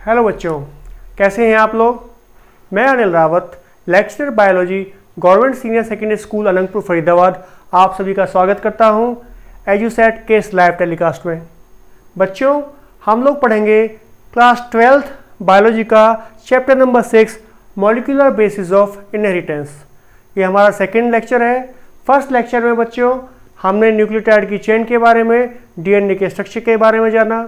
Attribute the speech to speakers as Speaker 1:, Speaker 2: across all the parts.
Speaker 1: Hello बच्चों, कैसे हैं आप लोग। मैं Anil Rawat, lecturer biology, government senior secondary school Anantapur Faridabad, आप सभी का स्वागत करता हूं एजुसेट के इस लाइव टेलीकास्ट में। बच्चों, हम लोग पढ़ेंगे क्लास 12th बायोलॉजी का chapter number 6 molecular basis of inheritance. ये हमारा सेकेंड लेक्चर है। फर्स्ट लेक्चर में बच्चों हमने न्यूक्लियोटाइड की चेन के बारे में, डीएनए के स्ट्रक्चर के बारे में जाना।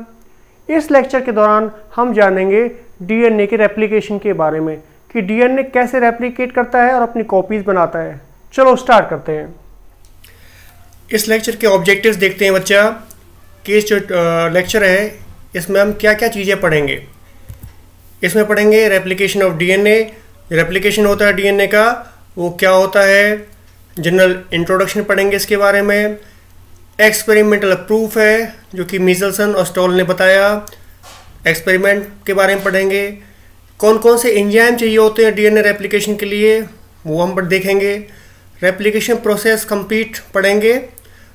Speaker 1: इस लेक्चर के दौरान हम जानेंगे डीएनए के रेप्लिकेशन के बारे में कि डीएनए कैसे रेप्लिकेट करता है और अपनी कॉपीज बनाता है। चलो स्टार्ट करते हैं। इस लेक्चर के ऑब्जेक्टिव्स देखते हैं बच्चा कि इस जो लेक्चर है इसमें हम क्या क्या चीज़ें पढ़ेंगे। इसमें पढ़ेंगे रेप्लिकेशन ऑफ डीएनए। रेप्लिकेशन होता है डीएनए का, वो क्या होता है, जनरल इंट्रोडक्शन पढ़ेंगे इसके बारे में। एक्सपेरिमेंटल प्रूफ है जो कि मिचेल्सन और स्टॉल ने बताया, एक्सपेरिमेंट के बारे में पढ़ेंगे। कौन कौन से एंजाइम चाहिए होते हैं डीएनए रेप्लिकेशन के लिए, वो हम देखेंगे। रेप्लिकेशन प्रोसेस कंप्लीट पढ़ेंगे,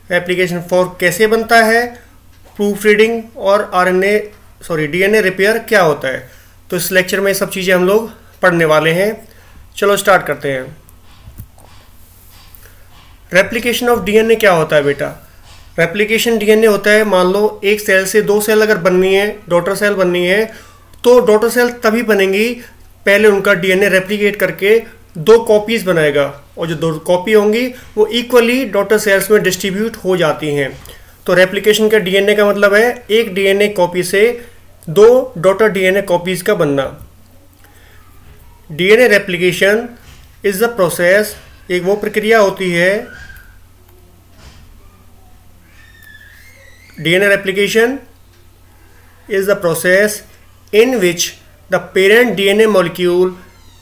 Speaker 1: रेप्लिकेशन फॉर्क कैसे बनता है, प्रूफ रीडिंग और डीएनए रिपेयर क्या होता है। तो इस लेक्चर में सब चीज़ें हम लोग पढ़ने वाले हैं। चलो स्टार्ट करते हैं। रेप्लिकेशन ऑफ डीएनए क्या होता है बेटा। रेप्लिकेशन डीएनए होता है, मान लो एक सेल से दो सेल अगर बननी है, डॉटर सेल बननी है, तो डॉटर सेल तभी बनेंगी पहले उनका डीएनए रेप्लिकेट करके दो कॉपीज बनाएगा, और जो दो कॉपी होंगी वो इक्वली डॉटर सेल्स में डिस्ट्रीब्यूट हो जाती हैं। तो रेप्लिकेशन का डीएनए का मतलब है एक डीएनए कॉपी से दो डॉटर डीएनए कॉपीज का बनना। DNA replication is the process, एक वो प्रक्रिया होती है। DNA replication is the process in which the parent DNA molecule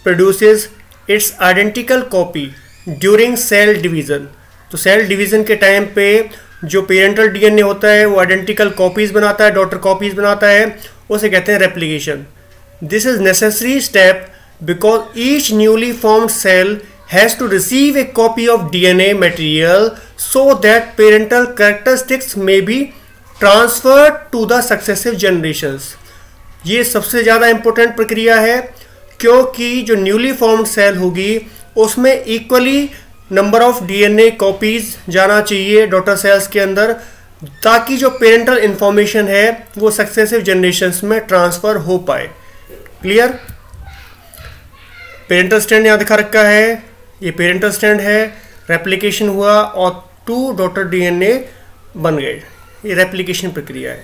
Speaker 1: produces its identical copy during cell division। तो सेल डिवीजन के टाइम पे जो पेरेंटल डीएनए होता है वो आइडेंटिकल कॉपीज बनाता है, डॉटर कॉपीज बनाता है, उसे कहते हैं replication. This is necessary step because each newly formed cell has to receive a copy of DNA material so that parental characteristics may be transferred to the successive generations। ये सबसे ज़्यादा important प्रक्रिया है क्योंकि जो न्यूली फॉर्म्ड सेल होगी उसमें equally number of DNA copies जाना चाहिए डॉटर सेल्स के अंदर, ताकि जो पेरेंटल इंफॉर्मेशन है वो सक्सेसिव जनरेशन्स में ट्रांसफ़र हो पाए। क्लियर। पेरेंटल स्ट्रैंड यहाँ दिखा रखा है, ये पेरेंटल स्ट्रैंड है, रेप्लिकेशन हुआ और 2 डॉटर डीएनए बन गए। ये रेप्लिकेशन प्रक्रिया है।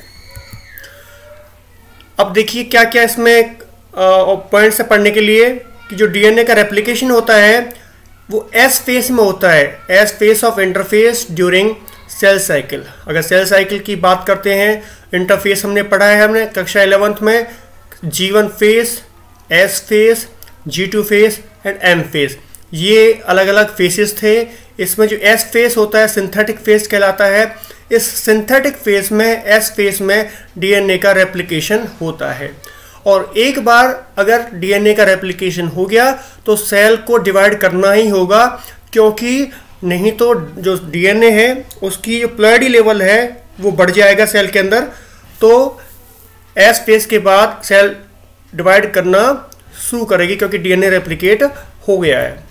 Speaker 1: अब देखिए क्या क्या इसमें पॉइंट्स है पढ़ने के लिए कि जो डीएनए का रेप्लिकेशन होता है वो एस फेस में होता है, S phase of interphase during cell cycle. अगर सेल साइकिल की बात करते हैं, इंटरफेस हमने पढ़ा है, हमने कक्षा 11th में G1 phase, S phase, G2 phase and M phase, ये अलग अलग फेसेस थे। इसमें जो एस फेस होता है सिंथेटिक फेस कहलाता है। इस सिंथेटिक फेस में, एस फेस में डीएनए का रेप्लिकेशन होता है। और एक बार अगर डीएनए का रेप्लिकेशन हो गया तो सेल को डिवाइड करना ही होगा, क्योंकि नहीं तो जो डीएनए है उसकी जो प्लॉइडी लेवल है वो बढ़ जाएगा सेल के अंदर। तो एस फेस के बाद सेल डिवाइड करना शुरू करेगी क्योंकि डीएनए रेप्लिकेट हो गया है।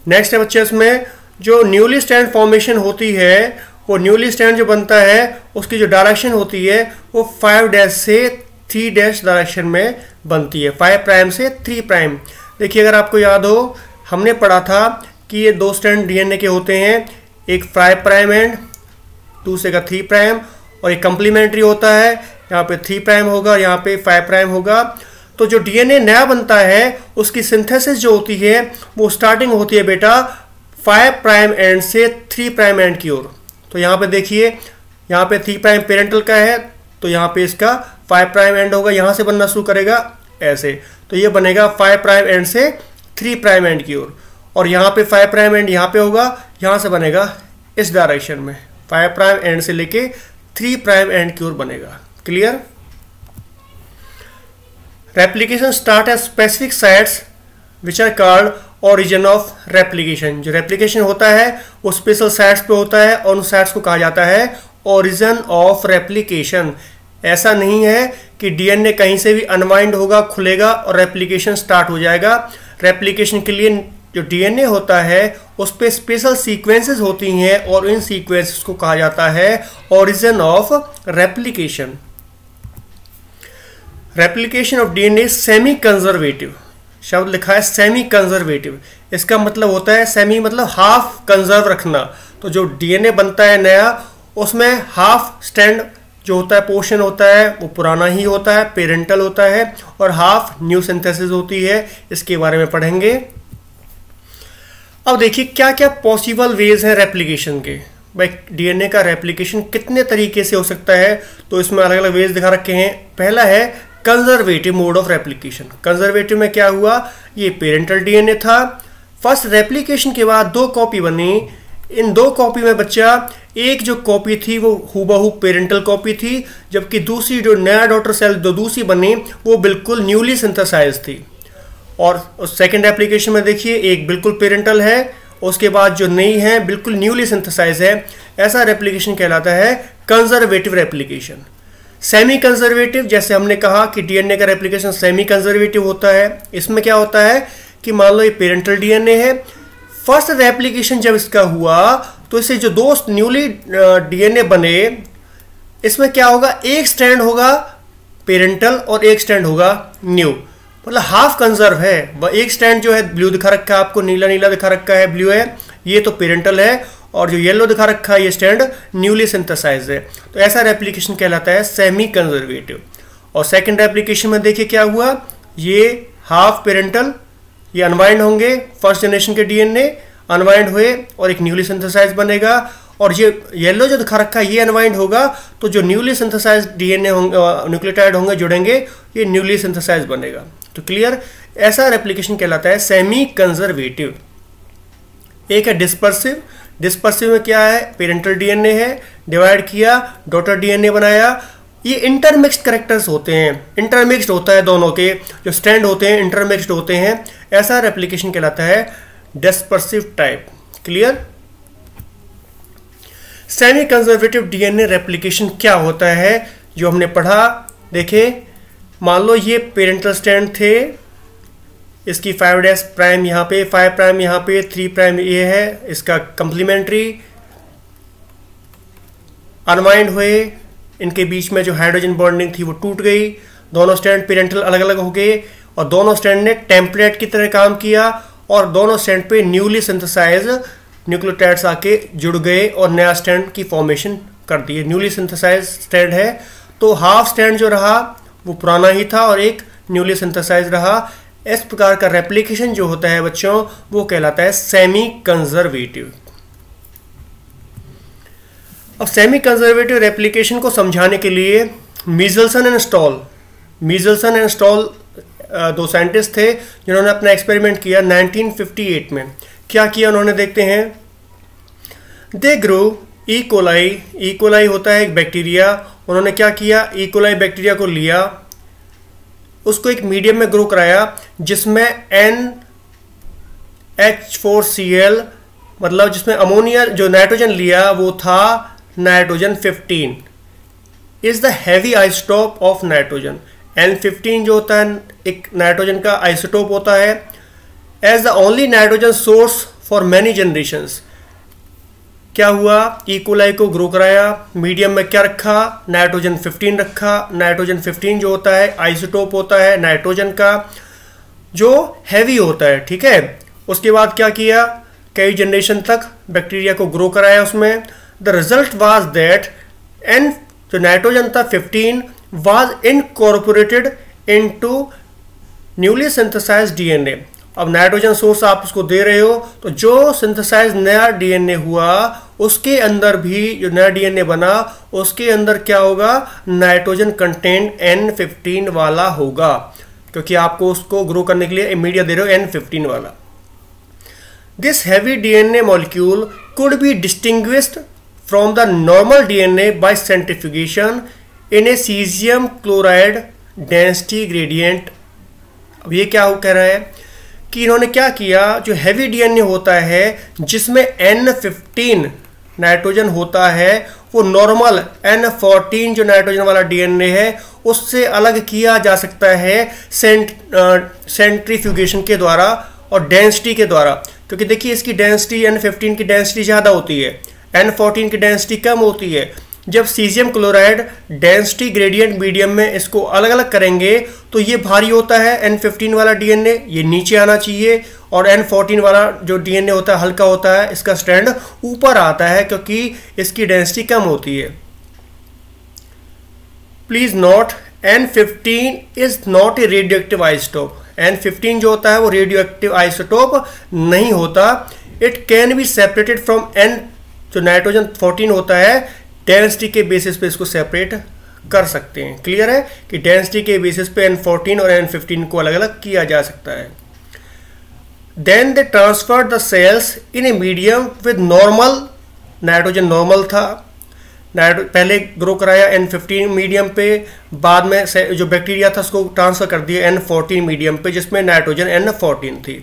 Speaker 1: नेक्स्ट है बच्चे, इसमें जो न्यूली स्ट्रैंड फॉर्मेशन होती है, वो न्यूली स्ट्रैंड जो बनता है उसकी जो डायरेक्शन होती है वो 5' से 3' डायरेक्शन में बनती है, 5 प्राइम से 3 प्राइम। देखिए अगर आपको याद हो, हमने पढ़ा था कि ये 2 स्ट्रैंड डीएनए के होते हैं, एक 5 प्राइम एंड दूसरे का 3 प्राइम, और एक कंप्लीमेंट्री होता है, यहाँ पे 3 प्राइम होगा, यहाँ पे 5 प्राइम होगा। तो जो डीएनए नया बनता है उसकी सिंथेसिस जो होती है वो स्टार्टिंग होती है बेटा 5 प्राइम एंड से 3 प्राइम एंड की ओर। तो यहाँ पे देखिए, यहाँ पे 3 प्राइम पेरेंटल का है, तो यहाँ पे इसका 5 प्राइम एंड होगा, यहाँ से बनना शुरू करेगा ऐसे, तो ये बनेगा 5 प्राइम एंड से 3 प्राइम एंड की ओर। और यहाँ पे 5 प्राइम एंड यहाँ पे होगा, यहाँ से बनेगा इस डायरेक्शन में, 5 प्राइम एंड से लेके 3 प्राइम एंड की ओर बनेगा। Clear. Replication start at specific sites which are called origin of replication. जो रेप्लिकेशन होता है वो स्पेशल साइट्स पे होता है और उन साइट्स को कहा जाता है ओरिजिन ऑफ रेप्लिकेशन। ऐसा नहीं है कि डीएनए कहीं से भी अनवाइंड होगा, खुलेगा और रेप्लिकेशन स्टार्ट हो जाएगा। रेप्लिकेशन के लिए जो डीएनए होता है उस पे स्पेशल सीक्वेंसेस होती हैं और इन सीक्वेंसेस को कहा जाता है origin of replication. Replication of DNA semi conservative, शब्द लिखा है सेमी कंजर्वेटिव। इसका मतलब होता है सेमी मतलब हाफ कंजर्व रखना। तो जो डीएनए बनता है नया, उसमें हाफ स्टैंड जो होता है पोर्शन होता है वो पुराना ही होता है, पेरेंटल होता है, और हाफ न्यू सिंथेसिस होती है। इसके बारे में पढ़ेंगे। अब देखिए क्या क्या पॉसिबल वेज हैं रेप्लिकेशन के। भाई डीएनए का रेप्लिकेशन कितने तरीके से हो सकता है, तो इसमें अलग अलग वेज दिखा रखे हैं। पहला है conservative mode of replication. Conservative में क्या हुआ, ये पेरेंटल डीएनए था, फर्स्ट रेप्लिकेशन के बाद 2 कॉपी बनी। इन 2 कॉपी में बच्चा एक जो कॉपी थी वो हूबहू पेरेंटल कॉपी थी, जबकि दूसरी जो नया डॉटर सेल जो दूसरी बनी वो बिल्कुल न्यूली सिंथेसाइज थी। और सेकंड एप्लीकेशन में देखिए एक बिल्कुल पेरेंटल है, उसके बाद जो नई है बिल्कुल न्यूली सिंथेसाइज है। ऐसा रेप्लिकेशन कहलाता है कंजर्वेटिव रेप्लिकेशन। सेमी कंजर्वेटिव, जैसे हमने कहा कि डीएनए का रेप्लिकेशन सेमी कंजर्वेटिव होता है। इसमें क्या होता है कि मान लो ये पेरेंटल डीएनए है, फर्स्ट रेप्लिकेशन जब इसका हुआ तो इससे जो 2 न्यूली डीएनए बने, इसमें क्या होगा, एक स्ट्रैंड होगा पेरेंटल और एक स्ट्रैंड होगा न्यू, मतलब हाफ कंजर्व है। एक स्ट्रैंड जो है ब्लू दिखा रखा है आपको, नीला नीला दिखा रखा है, ब्लू है, ये तो पेरेंटल है, और जो येलो दिखा रखा है ये स्ट्रैंड न्यूली सिंथेसाइज है। तो ऐसा रेप्लिकेशन कहलाता है सेमी कंजर्वेटिव। और सेकंड रेप्लिकेशन में देखिए क्या हुआ, ये हाफ पेरेंटल, ये अनवाइंड होंगे, फर्स्ट जनरेशन के डीएनए अनवाइंड हुए और एक न्यूली सिंथेसाइज बनेगा। और ये येलो जो दिखा रखा है ये अनवाइंड होगा, तो जो न्यूली सिंथेसाइज डीएनए होंगे, न्यूक्लियोटाइड होंगे, जुड़ेंगे, ये न्यूली सिंथेसाइज बनेगा। तो क्लियर, ऐसा रेप्लिकेशन कहलाता है सेमी कंजर्वेटिव। एक है डिस्पर्सिव। डिस्पर्सिव में क्या है, पेरेंटल डीएनए है, डिवाइड किया, डॉटर डीएनए बनाया। ये इंटरमिक्स्ड कैरेक्टर्स होते हैं, इंटरमिक्स्ड होता है, दोनों के जो स्ट्रैंड होते हैं इंटरमिक्स्ड होते हैं। ऐसा रेप्लिकेशन कहलाता है dispersive type. Clear. Semi conservative DNA replication क्या होता है जो हमने पढ़ा, देखें। मान लो ये पेरेंटल स्ट्रैंड थे, इसकी 5' प्राइम यहाँ पे, 5 प्राइम यहाँ पे, 3 प्राइम ये है, इसका कंप्लीमेंट्री अनवाइंड हुए, इनके बीच में जो हाइड्रोजन बॉन्डिंग थी वो टूट गई, दोनों स्ट्रैंड पेरेंटल अलग अलग हो गए, और दोनों स्ट्रैंड ने टेम्पलेट की तरह काम किया, और दोनों स्ट्रैंड पे न्यूली सिंथेसाइज न्यूक्लियोटाइड्स आके जुड़ गए और नया स्ट्रैंड की फॉर्मेशन कर दी। न्यूली सिंथेसाइज स्ट्रैंड है, तो हाफ स्ट्रैंड जो रहा वो पुराना ही था और एक न्यूली सिंथेसाइज रहा। इस प्रकार का रेप्लिकेशन जो होता है बच्चों वो कहलाता है सेमी कंजर्वेटिव। अब सेमी कंजर्वेटिव रेप्लिकेशन को समझाने के लिए मीजल्सन एंड स्टॉल 2 साइंटिस्ट थे जिन्होंने अपना एक्सपेरिमेंट किया 1958 में। क्या किया उन्होंने, देखते हैं। दे ग्रो ई कोलाई होता है एक बैक्टीरिया। उन्होंने क्या किया, ई कोलाई बैक्टीरिया को लिया, उसको एक मीडियम में ग्रो कराया जिसमें NH4Cl, मतलब जिसमें अमोनिया जो नाइट्रोजन लिया वो था nitrogen 15 is the heavy isotope of nitrogen. N15 जो होता है एक नाइट्रोजन का आइसोटोप होता है। As the only nitrogen source for many generations, क्या हुआ, ई कोलाई को ग्रो कराया, मीडियम में क्या रखा, नाइट्रोजन 15 रखा। नाइट्रोजन 15 जो होता है आइसोटोप होता है नाइट्रोजन का जो हैवी होता है, ठीक है। उसके बाद क्या किया, कई जनरेशन तक बैक्टीरिया को ग्रो कराया उसमें। The result was that N जो नाइट्रोजन था 15 was incorporated into newly synthesised DNA. अब नाइट्रोजन सोर्स आप उसको दे रहे हो, तो जो सिंथेसाइज नया डीएनए हुआ उसके अंदर भी जो नया डीएनए बना उसके अंदर क्या होगा, नाइट्रोजन कंटेंट N15 वाला होगा, क्योंकि आपको उसको ग्रो करने के लिए मीडिया दे रहे हो N15 वाला। This heavy DNA molecule could be distinguished from the normal DNA by centrifugation in A caesium chloride density gradient. अब ये क्या कह रहा है कि इन्होंने क्या किया, जो हैवी डीएनए होता है जिसमें N15 नाइट्रोजन होता है वो नॉर्मल N14 जो नाइट्रोजन वाला डीएनए है उससे अलग किया जा सकता है सेंट्रीफ्यूगेशन के द्वारा और डेंसिटी के द्वारा, क्योंकि देखिए इसकी डेंसिटी N15 की डेंसिटी ज़्यादा होती है, N14 की डेंसिटी कम होती है। जब caesium chloride density gradient medium में इसको अलग अलग करेंगे तो ये भारी होता है N15 वाला डीएनए, ये नीचे आना चाहिए, और N14 वाला जो डीएनए होता है हल्का होता है, इसका स्ट्रैंड ऊपर आता है क्योंकि इसकी डेंसिटी कम होती है। Please note N15 is not a radio active isotope. N15 जो होता है वो रेडियो एक्टिव आइसोटोप नहीं होता। It can be separated from N जो नाइट्रोजन 14 होता है, डेंसिटी के बेसिस पे इसको सेपरेट कर सकते हैं। क्लियर है कि डेंसिटी के बेसिस पे N14 और N15 को अलग अलग किया जा सकता है। Then they transfer the cells in a medium with normal, nitrogen normal था, पहले ग्रो कराया N15 मीडियम पे, बाद में जो बैक्टीरिया था उसको ट्रांसफर कर दिया N14 मीडियम पे जिसमें नाइट्रोजन N14 थी,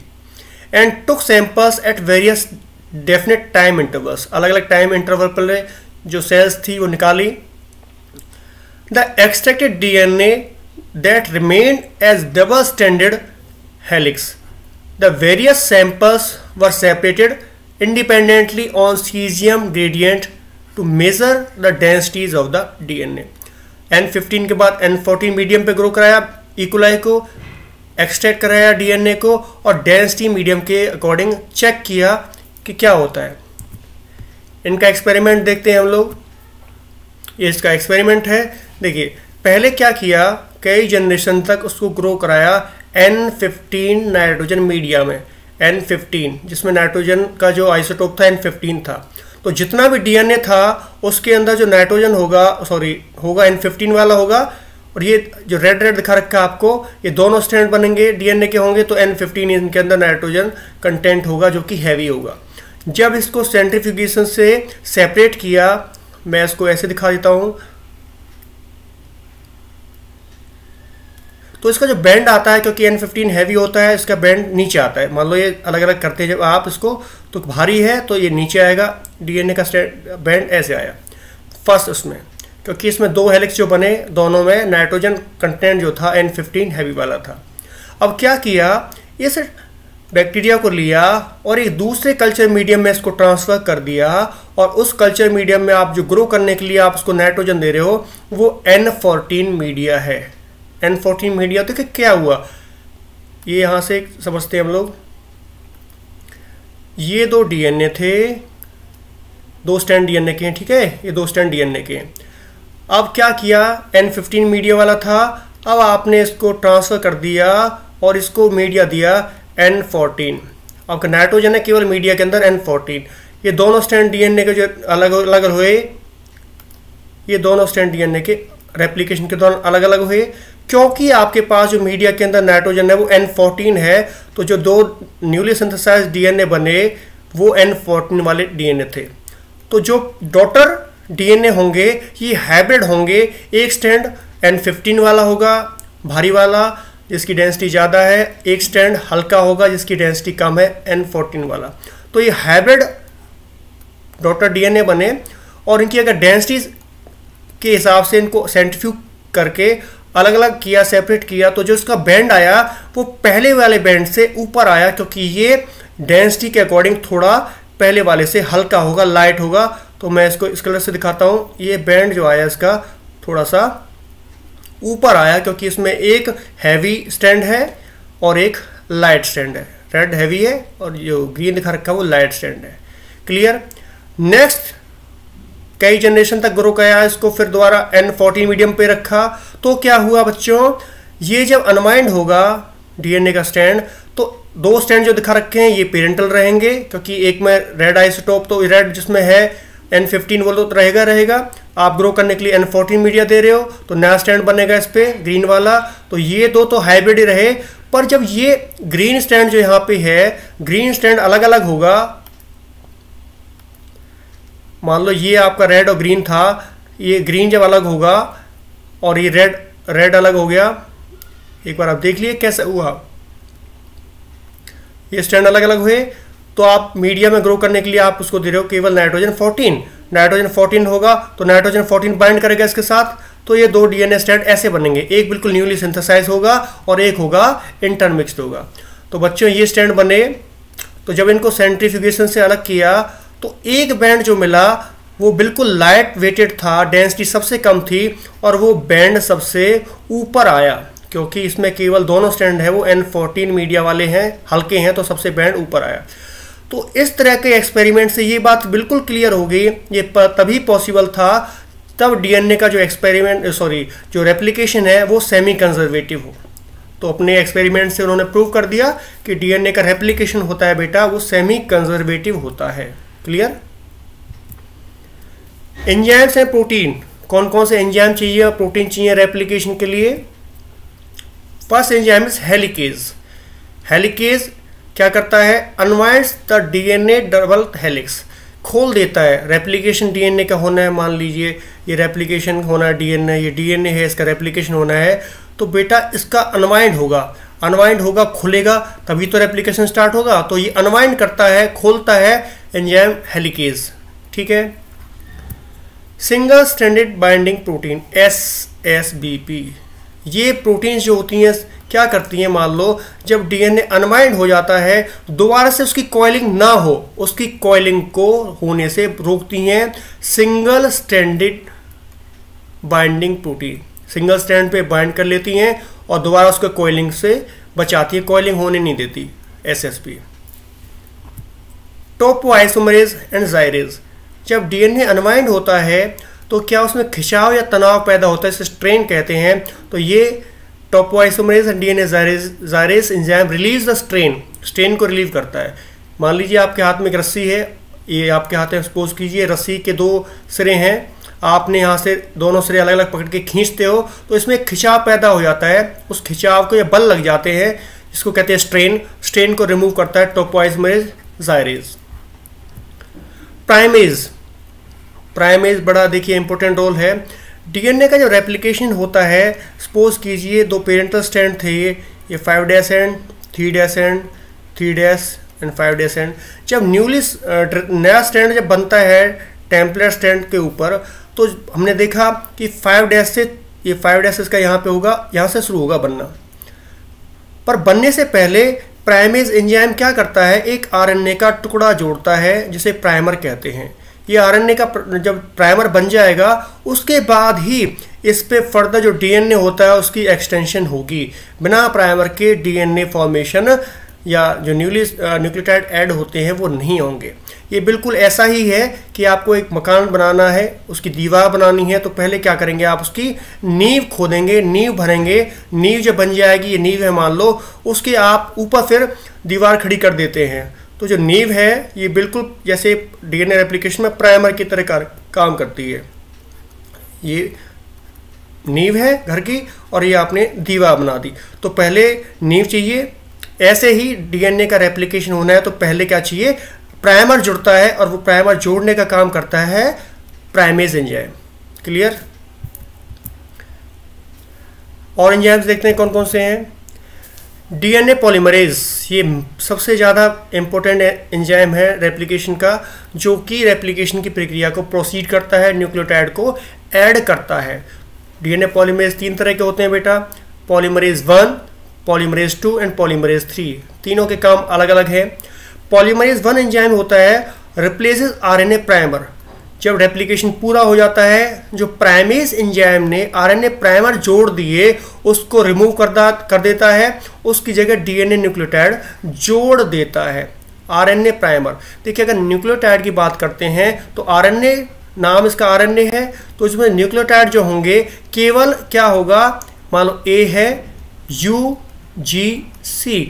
Speaker 1: and took samples at various definite time intervals, अलग अलग टाइम इंटरवल पर जो सेल्स थी वो निकाली। The extracted DNA that remain as double standard helix, the various samples were separated independently on caesium gradient to measure the densities of the DNA. N15 के बाद N14 medium पे grow कराया E coli को, extract कराया DNA को और density medium के according check किया कि क्या होता है। इनका एक्सपेरिमेंट देखते हैं हम लोग। ये इसका एक्सपेरिमेंट है। देखिए पहले क्या किया, कई जनरेशन तक उसको ग्रो कराया N15 नाइट्रोजन मीडिया में, N15 जिसमें नाइट्रोजन का जो आइसोटोप था N15 था। तो जितना भी डीएनए था उसके अंदर जो नाइट्रोजन होगा N15 वाला होगा, और ये जो रेड रेड दिखा रखा है आपको, ये दोनों स्ट्रैंड बनेंगे डीएनए के होंगे, तो N15 इनके अंदर नाइट्रोजन कंटेंट होगा जो कि हैवी होगा। जब इसको सेंट्रीफ्यूगेशन से सेपरेट किया, मैं इसको ऐसे दिखा देता हूं, तो इसका जो बैंड आता है, क्योंकि N15 हैवी होता है, इसका बैंड नीचे आता है। मान लो ये अलग अलग करते हैं जब आप इसको, तो भारी है तो ये नीचे आएगा, डीएनए का बैंड ऐसे आया फर्स्ट उसमें, क्योंकि इसमें दो हेलिक्स जो बने दोनों में नाइट्रोजन कंटेंट जो था N15 हैवी वाला था। अब क्या किया, इस बैक्टीरिया को लिया और एक दूसरे कल्चर मीडियम में इसको ट्रांसफ़र कर दिया, और उस कल्चर मीडियम में आप जो ग्रो करने के लिए आप उसको नाइट्रोजन दे रहे हो वो N14 मीडिया है। N14 मीडिया, तो क्या हुआ ये यहाँ से समझते हैं हम लोग। ये दो डीएनए थे, दो स्ट्रैंड डीएनए के हैं, ठीक है, ये दो स्ट्रैंड डीएनए के हैं। अब क्या किया, N15 मीडिया वाला था, अब आपने इसको ट्रांसफ़र कर दिया और इसको मीडिया दिया N14। आपका नाइट्रोजन है केवल मीडिया के अंदर N14। ये दोनों स्ट्रैंड डीएनए के जो अलग अलग हुए, ये दोनों स्ट्रैंड डीएनए के रेप्लिकेशन के दौरान अलग अलग हुए, क्योंकि आपके पास जो मीडिया के अंदर नाइट्रोजन है वो N14 है, तो जो दो न्यूली सिंथेसाइज्ड डीएनए बने वो N14 वाले डीएनए थे। तो जो डॉटर डीएनए होंगे ये हाइब्रिड होंगे, एक स्ट्रैंड N15 वाला होगा भारी वाला जिसकी डेंसिटी ज़्यादा है, एक स्ट्रैंड हल्का होगा जिसकी डेंसिटी कम है N14 वाला। तो ये हाइब्रिड डॉटर डीएनए बने, और इनकी अगर डेंसिटीज के हिसाब से इनको सेंट्रीफ्यूज करके अलग अलग किया, सेपरेट किया, तो जो इसका बैंड आया वो पहले वाले बैंड से ऊपर आया, क्योंकि ये डेंसिटी के अकॉर्डिंग थोड़ा पहले वाले से हल्का होगा, लाइट होगा। तो मैं इसको इस कलर से दिखाता हूँ। ये बैंड जो आया इसका थोड़ा सा ऊपर आया, क्योंकि इसमें एक हैवी स्ट्रैंड है और एक लाइट स्ट्रैंड है। रेड हैवी है और जो ग्रीन दिखा रखा है वो लाइट स्ट्रैंड है। क्लियर। नेक्स्ट कई जनरेशन तक ग्रो किया इसको, फिर दोबारा N14 मीडियम पे रखा, तो क्या हुआ बच्चों, ये जब अनवाइंड होगा डीएनए का स्ट्रैंड, तो दो स्ट्रैंड जो दिखा रखे हैं ये पेरेंटल रहेंगे, क्योंकि एक में रेड आइसोटोप, तो रेड जिसमें है N15 वो तो रहेगा। आप ग्रो करने के लिए N14 मीडिया दे रहे हो तो नया स्ट्रैंड बनेगा इस पे ग्रीन वाला, तो ये दो तो हाइब्रिड ही रहे। पर जब ये ग्रीन स्ट्रैंड जो यहाँ पे है, ग्रीन स्ट्रैंड अलग अलग होगा, मान लो ये आपका रेड और ग्रीन था, ये ग्रीन जब अलग होगा और ये रेड अलग हो गया, एक बार आप देख लिए कैसे हुआ, ये स्ट्रैंड अलग अलग हुए, तो आप मीडिया में ग्रो करने के लिए आप उसको दे रहे हो केवल नाइट्रोजन 14, नाइट्रोजन 14 होगा तो नाइट्रोजन 14 बाइंड करेगा इसके साथ, तो ये दो डीएनए स्ट्रैंड ऐसे बनेंगे, एक बिल्कुल न्यूली सिंथेसाइज होगा और एक होगा इंटरमिक्स्ड होगा। तो बच्चों ये स्ट्रैंड बने, तो जब इनको सेंट्रीफ्यूगेशन से अलग किया तो एक बैंड जो मिला वो बिल्कुल लाइट वेटेड था, डेंसिटी सबसे कम थी और वो बैंड सबसे ऊपर आया, क्योंकि इसमें केवल दोनों स्ट्रैंड है वो N14 मीडिया वाले हैं, हल्के हैं, तो सबसे बैंड ऊपर आया। तो इस तरह के एक्सपेरिमेंट से ये बात बिल्कुल क्लियर हो गई, ये तभी पॉसिबल था तब डीएनए का जो रेप्लिकेशन है वो सेमी कंजर्वेटिव हो। तो अपने एक्सपेरिमेंट से उन्होंने प्रूव कर दिया कि डीएनए का रेप्लिकेशन होता है बेटा वो सेमी कंजर्वेटिव होता है। क्लियर? एंजाइम्स हैं प्रोटीन, कौन कौन से एंजाइम चाहिए और प्रोटीन चाहिए रेप्लिकेशन के लिए? First enzyme is helicase. Helicase क्या करता है? Unwinds the DNA double helix, खोल देता है। रेप्लिकेशन डीएनए का होना है, मान लीजिए ये रेप्लिकेशन होना है डीएनए, ये डीएनए है, इसका रेप्लिकेशन होना है, तो बेटा इसका अनवाइंड होगा, खुलेगा, तभी तो रेप्लिकेशन स्टार्ट होगा। तो ये अनवाइंड करता है, खोलता है एंजाइम हेलिकेज। ठीक है। Single stranded binding protein SSBP, ये प्रोटीन्स जो होती हैं क्या करती हैं? मान लो जब डीएनए अनवाइंड हो जाता है, दोबारा से उसकी कॉइलिंग ना हो, उसकी कॉइलिंग को होने से रोकती हैं single stranded binding protein. Single strand पे बाइंड कर लेती हैं और दोबारा उसको कॉइलिंग से बचाती है, कॉइलिंग होने नहीं देती। SSB। टोपोआइसोमरेज एंड जाइरेज, जब डीएनए अनवाइंड होता है तो क्या उसमें खिंचाव या तनाव पैदा होता है, इसे स्ट्रेन कहते हैं। तो ये topoisomerase and DNA gyrase enzyme release the strain को रिलीव करता है। मान लीजिए आपके हाथ में एक रस्सी है, ये आपके हाथ में सपोज कीजिए रस्सी के दो सिरे हैं, आपने यहाँ से दोनों सिरे अलग अलग पकड़ के खींचते हो तो इसमें खिंचाव पैदा हो जाता है, उस खिंचाव को या बल लग जाते हैं, जिसको कहते हैं स्ट्रेन को रिमूव करता है टोपोआइसोमरेज जाइरेज। प्राइमेज बड़ा देखिए इंपॉर्टेंट रोल है। डीएनए का जो रेप्लिकेशन होता है, सपोज कीजिए दो पेरेंटल स्ट्रैंड थे, ये 5' एंड 3' एंड 3' एंड 5' एंड, जब नया स्ट्रैंड जब बनता है टेम्पलेट स्ट्रैंड के ऊपर, तो हमने देखा कि 5' से ये 5' इसका यहाँ पे होगा, यहाँ से शुरू होगा बनना। पर बनने से पहले प्राइमेज एंजाइम क्या करता है? एक आरएनए का टुकड़ा जोड़ता है जिसे प्राइमर कहते हैं। ये आरएनए का जब प्राइमर बन जाएगा उसके बाद ही इस पे फर्दर जो डीएनए होता है उसकी एक्सटेंशन होगी। बिना प्राइमर के डीएनए फॉर्मेशन या जो न्यूक्लियोटाइड ऐड होते हैं वो नहीं होंगे। ये बिल्कुल ऐसा ही है कि आपको एक मकान बनाना है, उसकी दीवार बनानी है, तो पहले क्या करेंगे? आप उसकी नींव खोदेंगे, नींव भरेंगे, नींव जब बन जाएगी, ये नींव है मान लो, उसके आप ऊपर फिर दीवार खड़ी कर देते हैं। तो जो नींव है ये बिल्कुल जैसे डीएनए रेप्लिकेशन में प्राइमर की तरह काम करती है। ये नींव है घर की और ये आपने दीवार बना दी, तो पहले नींव चाहिए। ऐसे ही डीएनए का रेप्लिकेशन होना है तो पहले क्या चाहिए? प्राइमर जुड़ता है और वो प्राइमर जोड़ने का काम करता है प्राइमेज एंजाइम। क्लियर? और एंजाइम्स देखते हैं कौन कौन से हैं। डीएनए पॉलीमरेज, ये सबसे ज़्यादा इंपॉर्टेंट एंजाइम है रेप्लिकेशन का, जो कि रेप्लिकेशन की प्रक्रिया को प्रोसीड करता है, न्यूक्लियोटाइड को ऐड करता है। डीएनए पॉलीमरेज 3 तरह के होते हैं बेटा, पॉलीमरेज 1, पॉलीमरेज 2 एंड पॉलीमरेज 3। तीनों के काम अलग अलग है। पॉलीमरेज 1 एंजाइम होता है रिप्लेसेस आरएनए प्राइमर। जब रेप्लिकेशन पूरा हो जाता है, जो प्राइमेज एंजाइम ने आरएनए प्राइमर जोड़ दिए उसको रिमूव कर देता है, उसकी जगह डीएनए न्यूक्लियोटाइड जोड़ देता है। आरएनए प्राइमर, देखिए अगर न्यूक्लियोटाइड की बात करते हैं तो आरएनए नाम इसका आरएनए है, तो इसमें न्यूक्लियोटाइड जो होंगे केवल क्या होगा? मान लो ए है UGC,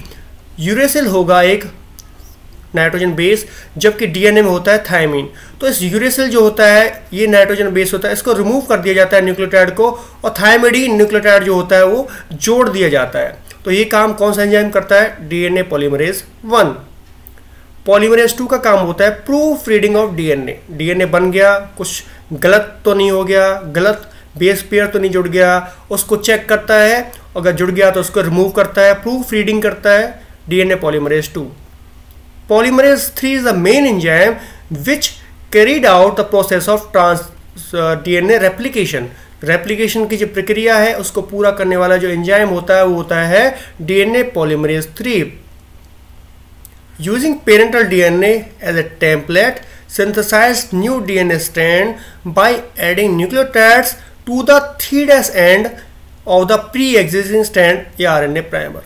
Speaker 1: यूरेसिल होगा एक नाइट्रोजन बेस, जबकि डीएनए में होता है थायमीन। तो इस यूरेसिल जो होता है ये नाइट्रोजन बेस होता है, इसको रिमूव कर दिया जाता है न्यूक्लियोटाइड को, और थायमिडीन न्यूक्लियोटाइड जो होता है वो जोड़ दिया जाता है। तो ये काम कौन सा एंजाइम करता है? DNA polymerase 1। पॉलीमरेज 2 का काम होता है proof reading of DNA. DNA बन गया, कुछ गलत तो नहीं हो गया, गलत बेस पेयर तो नहीं जुड़ गया, उसको चेक करता है, अगर जुड़ गया तो उसको रिमूव करता है, प्रूफ रीडिंग करता है DNA polymerase 2। Polymerase 3 is the main enzyme which carried out the process of DNA replication. Replication की जो प्रक्रिया है उसको पूरा करने वाला जो एंजाइम होता है वो होता है DNA polymerase 3। Using parental DNA as a template synthesize new DNA strand by adding nucleotides to the 3' end of the pre-existing strand या RNA primer।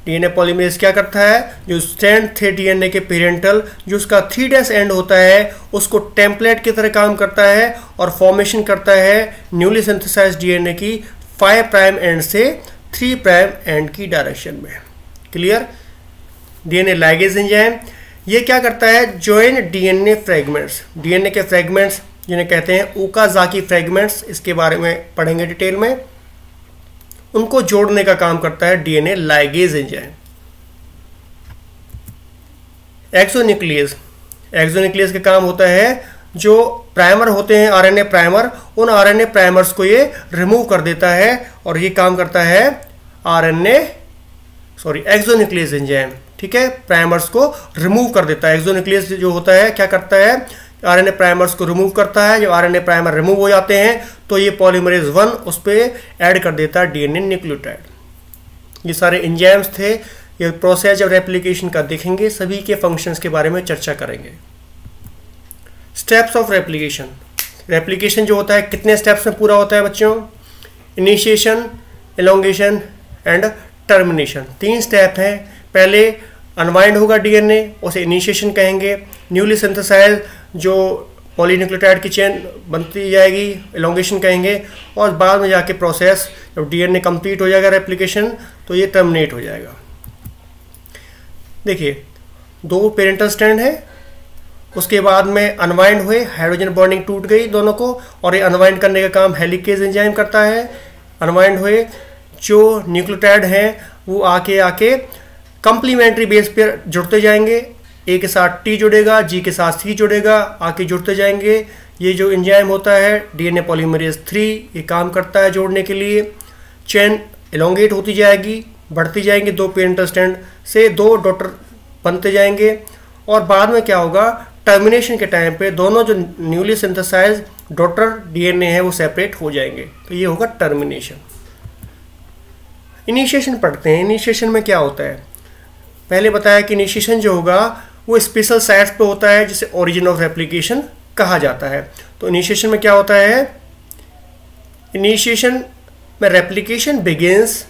Speaker 1: डीएनए पॉलीमरेज क्या करता है, जो स्ट्रैंड थे डीएनए के पेरेंटल, जो उसका 3' एंड होता है उसको टेम्पलेट की तरह काम करता है और फॉर्मेशन करता है न्यूली सिंथेसाइज्ड डीएनए की 5' एंड से 3' एंड की डायरेक्शन में। क्लियर। डीएनए लाइगेज एंजाइम ये क्या करता है, जॉइन डीएनए फ्रेगमेंट्स, डीएनए के फ्रेगमेंट्स जिन्हें कहते हैं ओकाज़ाकी फ्रेगमेंट्स, इसके बारे में पढ़ेंगे डिटेल में, उनको जोड़ने का काम करता है DNA ligase enzyme. Exonuclease, exonuclease का काम होता है जो प्राइमर होते हैं आरएनए प्राइमर, उन आरएनए प्राइमर्स को ये रिमूव कर देता है और ये काम करता है एक्सोन्यूक्लियस एंजाइम। ठीक है, प्राइमर्स को रिमूव कर देता है। एक्सोन्यूक्लियस जो होता है क्या करता है, आरएनए प्राइमर्स को रिमूव करता है। जब आरएनए प्राइमर रिमूव हो जाते हैं तो ये पॉलीमरेज 1 उस पर ऐड कर देता है डीएनए न्यूक्लियोटाइड। ये सारे एंजाइम्स थे। ये प्रोसेस जब रेप्लिकेशन का देखेंगे सभी के फंक्शंस के बारे में चर्चा करेंगे। स्टेप्स ऑफ रेप्लिकेशन, रेप्लिकेशन जो होता है कितने स्टेप्स में पूरा होता है बच्चों, initiation, elongation and termination, 3 step हैं। पहले अनवाइंड होगा डीएनए, उसे इनिशिएशन कहेंगे। न्यूली सिंथेसाइज जो पॉलीन्यूक्लियोटाइड की चेन बनती जाएगी, एलोंगेशन कहेंगे। और बाद में जाके प्रोसेस जब डीएनए कंप्लीट हो जाएगा रेप्लिकेशन तो ये टर्मिनेट हो जाएगा। देखिए 2 पेरेंटल स्ट्रैंड है, उसके बाद में अनवाइंड हुए, हाइड्रोजन बॉन्डिंग टूट गई दोनों को, और ये अनवाइंड करने का काम हेलिकेज एंजाइम करता है। अनवाइंड हुए जो न्यूक्लियोटाइड हैं वो आके कंप्लीमेंट्री बेस पर जुड़ते जाएंगे। ए के साथ टी जुड़ेगा, जी के साथ सी जुड़ेगा, आके जुड़ते जाएंगे। ये जो एंजाइम होता है डीएनए पॉलीमरेज 3 ये काम करता है जोड़ने के लिए। चेन एलोंगेट होती जाएगी, बढ़ती जाएंगी, 2 पेरेंटल स्ट्रैंड से 2 डॉटर बनते जाएंगे। और बाद में क्या होगा, टर्मिनेशन के टाइम पे दोनों जो न्यूली सिंथेसाइज डॉटर डीएनए है वो सेपरेट हो जाएंगे, तो ये होगा टर्मिनेशन। इनिशिएशन पढ़ते हैं। इनिशिएशन में क्या होता है, पहले बताया कि इनिशिएशन जो होगा वो स्पेशल साइट्स पे होता है जिसे ओरिजिन ऑफ रेप्लिकेशन कहा जाता है। तो इनिशिएशन में क्या होता है, इनिशिएशन में replication begins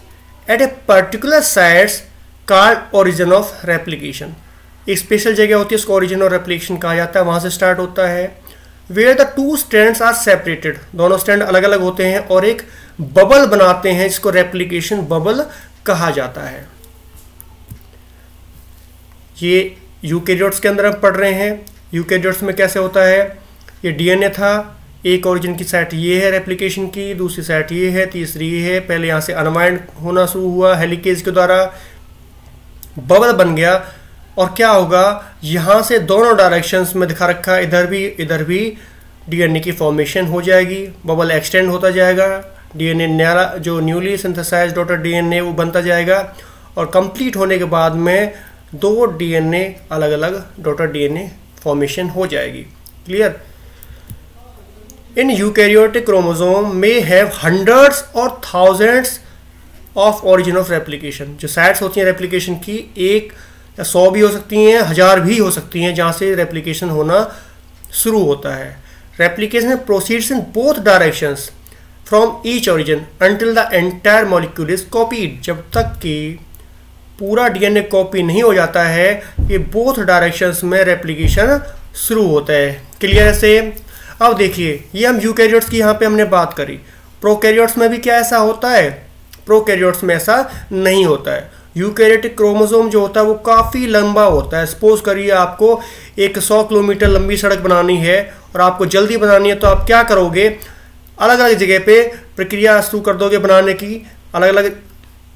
Speaker 1: at a particular sites called origin of replication. एक स्पेशल जगह होती है उसको ओरिजिन ऑफ रेप्लिकेशन कहा जाता है, वहाँ से स्टार्ट होता है। Where the 2 strands are separated, दोनों स्ट्रैंड अलग अलग होते हैं और एक बबल बनाते हैं जिसको रेप्लिकेशन बबल कहा जाता है। ये यूकैरियोट्स के अंदर हम पढ़ रहे हैं। यूकैरियोट्स में कैसे होता है, ये डीएनए था, एक ओरिजिन की साइट ये है रेप्लिकेशन की, दूसरी साइट ये है, तीसरी ये है। पहले यहाँ से अनवाइंड होना शुरू हुआ हेलिकेज के द्वारा, बबल बन गया और क्या होगा, यहाँ से दोनों डायरेक्शंस में दिखा रखा है, इधर भी डीएनए की फॉर्मेशन हो जाएगी, बबल एक्सटेंड होता जाएगा, डीएनए नया जो न्यूली सिंथेसाइज्ड डॉटर डीएनए वो बनता जाएगा और कंप्लीट होने के बाद में 2 डीएनए अलग अलग डॉटर डीएनए फॉर्मेशन हो जाएगी। क्लियर। इन यूकैरियोटिक क्रोमोसोम में हैव हंड्रेड्स और thousands of origin of replication. जो साइट्स होती हैं रेप्लिकेशन की 1 या 100 भी हो सकती हैं, 1000 भी हो सकती हैं, जहाँ से रेप्लिकेशन होना शुरू होता है। Replication proceeds in both directions from each origin until the entire molecule is copied. जब तक कि पूरा डीएनए कॉपी नहीं हो जाता है ये बोथ डायरेक्शंस में रेप्लिकेशन शुरू होता है। क्लियर से। अब देखिए ये हम यूकैरियोट्स की यहाँ पे हमने बात करी, प्रोकैरियोट्स में भी क्या ऐसा होता है, प्रोकैरियोट्स में ऐसा नहीं होता है। यूकैरियोटिक क्रोमोसोम जो होता है वो काफ़ी लंबा होता है। सपोज करिए आपको एक 100 किलोमीटर लंबी सड़क बनानी है और आपको जल्दी बनानी है, तो आप क्या करोगे, अलग अलग जगह पे प्रक्रिया शुरू कर दोगे बनाने की। अलग अलग